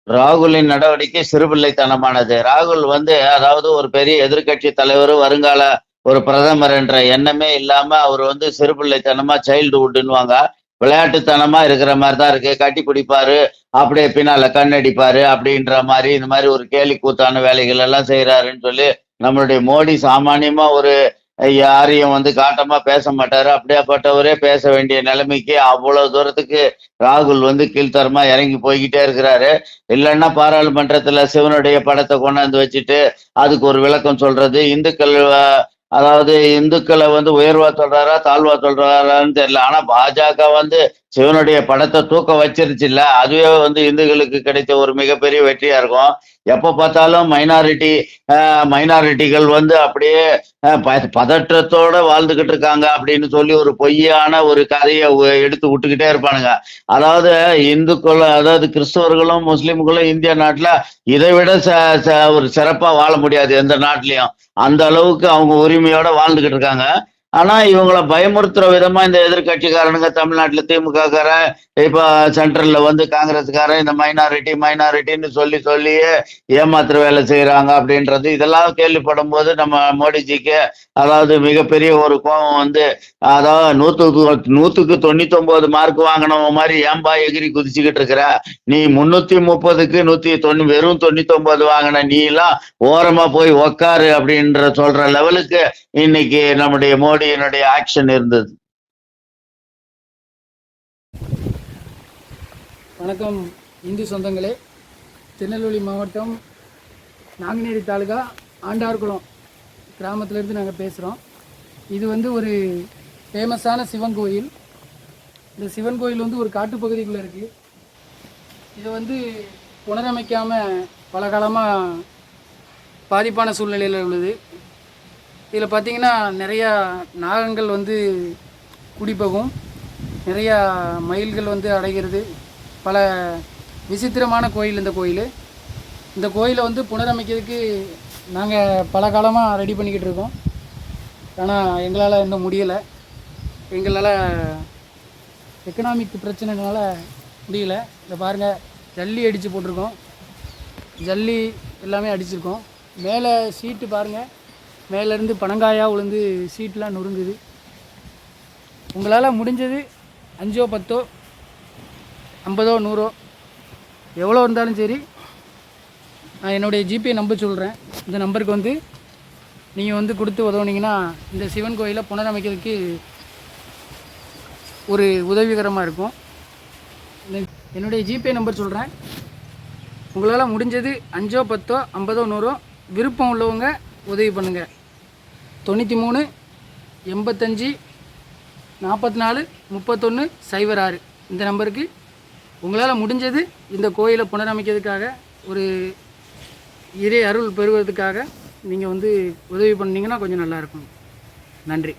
ராகுலின் நடவடிக்கை சிறுபிள்ளைத்தனமானது. ராகுல் அதாவது ஒரு பெரிய எதிர்க்கட்சி தலைவர், வருங்கால ஒரு பிரதமர் என்ற எண்ணமே இல்லாம அவர் சிறுபிள்ளைத்தனமா சைல்டுஹுட்னுவாங்க. விளையாட்டுத்தனமா இருக்கிற மாதிரி தான் இருக்கு. கட்டி பிடிப்பாரு, அப்படியே பின்னால கண்ணடிப்பாரு அப்படின்ற மாதிரி இந்த மாதிரி ஒரு கேலி கூத்தான வேலைகள் எல்லாம் செய்யறாருன்னு சொல்லி நம்மளுடைய மோடி சாமானியமா ஒரு யாரையும் காட்டமா பேச மாட்டாரு. அப்படியாப்பட்டவரே பேச வேண்டிய நிலைமைக்கு அவ்வளவு தூரத்துக்கு ராகுல் கீழ்த்தரமா இறங்கி போய்கிட்டே இருக்கிறாரு. இல்லைன்னா பாராளுமன்றத்துல சிவனுடைய படத்தை கொண்டாந்து வச்சுட்டு அதுக்கு ஒரு விளக்கம் சொல்றது, இந்துக்கள் அதாவது இந்துக்களை உயர்வா சொல்றாரா தாழ்வா சொல்றாரான்னு தெரியல. ஆனா பாஜக சிவனுடைய படத்தை தூக்க வச்சிருச்சு இல்ல, அதுவே இந்துக்களுக்கு கிடைத்த ஒரு மிகப்பெரிய வெற்றியா இருக்கும். எப்ப பார்த்தாலும் மைனாரிட்டிகள் அப்படியே பதற்றத்தோட வாழ்ந்துகிட்டு இருக்காங்க அப்படின்னு சொல்லி ஒரு பொய்யான ஒரு கதையை எடுத்து விட்டுக்கிட்டே இருப்பானுங்க. அதாவது அதாவது கிறிஸ்தவர்களும் முஸ்லிம்களும் இந்திய நாட்டுல இதை விட ஒரு சிறப்பா வாழ முடியாது எந்த நாட்டிலையும். அந்த அளவுக்கு அவங்க உரிமையோட வாழ்ந்துகிட்டு இருக்காங்க. ஆனா இவங்களை பயமுறுத்துற விதமா இந்த எதிர்கட்சிக்காரனுங்க தமிழ்நாட்டுல திமுக காரன், இப்ப சென்ட்ரல்ல காங்கிரஸ்காரன் இந்த மைனாரிட்டின்னு சொல்லி சொல்லியே ஏமாத்துற வேலை செய்யறாங்க அப்படின்றது இதெல்லாம் கேள்விப்படும் போது நம்ம மோடிஜிக்கு அதாவது மிகப்பெரிய ஒரு கோபம் அதாவது நூத்துக்கு 99 மார்க் வாங்கினவன் மாதிரி ஏன்பா எகிரி குதிச்சுக்கிட்டு இருக்கிற, நீ 330க்கு வெறும் 99 வாங்கின நீ எல்லாம் ஓரமா போய் உக்காரு அப்படின்ற சொல்ற லெவலுக்கு இன்னைக்கு நம்முடைய மோடியினுடைய ஆக்ஷன் இருந்தது. வணக்கம் இந்து சொந்தங்களே. திருநெல்வேலி மாவட்டம் நாங்குநேரி தாலுகா ஆண்டார்குளம் கிராமத்திலேருந்து நாங்கள் பேசுகிறோம். இது ஒரு ஃபேமஸான சிவன் கோயில். இந்த சிவன் கோயில் ஒரு காட்டுப்பகுதிக்குள்ளே இருக்குது. இதை புனரமைக்காமல் பல காலமாக பாதிப்பான சூழ்நிலையில் உள்ளது. இதில் பார்த்திங்கன்னா நிறையா நாகங்கள் குடிப்பகும், நிறையா மயில்கள் அடைகிறது. பல விசித்திரமான கோயில் இந்த கோயிலை புனரமைக்கிறதுக்கு நாங்கள் பல காலமாக ரெடி பண்ணிக்கிட்டு இருக்கோம். ஆனால் எங்களால் இன்னும் முடியலை. எங்களால் எக்கனாமிக் பிரச்சனைனால முடியல. இதை பாருங்கள், ஜல்லி அடித்து போட்டிருக்கோம், ஜல்லி எல்லாமே அடிச்சிருக்கோம். மேலே சீட்டு பாருங்கள், மேலேருந்து பனங்காயாக விழுந்து சீட்லாம் நொறுங்குது. உங்களால் முடிஞ்சது 5 10 50 100 எவ்வளோ இருந்தாலும் சரி, நான் என்னுடைய ஜிபே நம்பர் சொல்கிறேன். இந்த நம்பருக்கு நீங்கள் கொடுத்து உதவுனீங்கன்னா இந்த சிவன் கோயிலை புனரமைக்கிறதுக்கு ஒரு உதவிகரமாக இருக்கும். என்னுடைய ஜிபே நம்பர் சொல்கிறேன். உங்களால் முடிஞ்சது 5 10 50 100 விருப்பம் உள்ளவங்க உதவி பண்ணுங்கள். 93 85 44 31 06 இந்த நம்பருக்கு உங்களால் முடிஞ்சது இந்த கோயிலை புனரமைக்கிறதுக்காக ஒரு இறை அருள் பெறுவதற்காக நீங்கள் உதவி பண்ணிங்கன்னா கொஞ்சம் நல்லாயிருக்கும். நன்றி.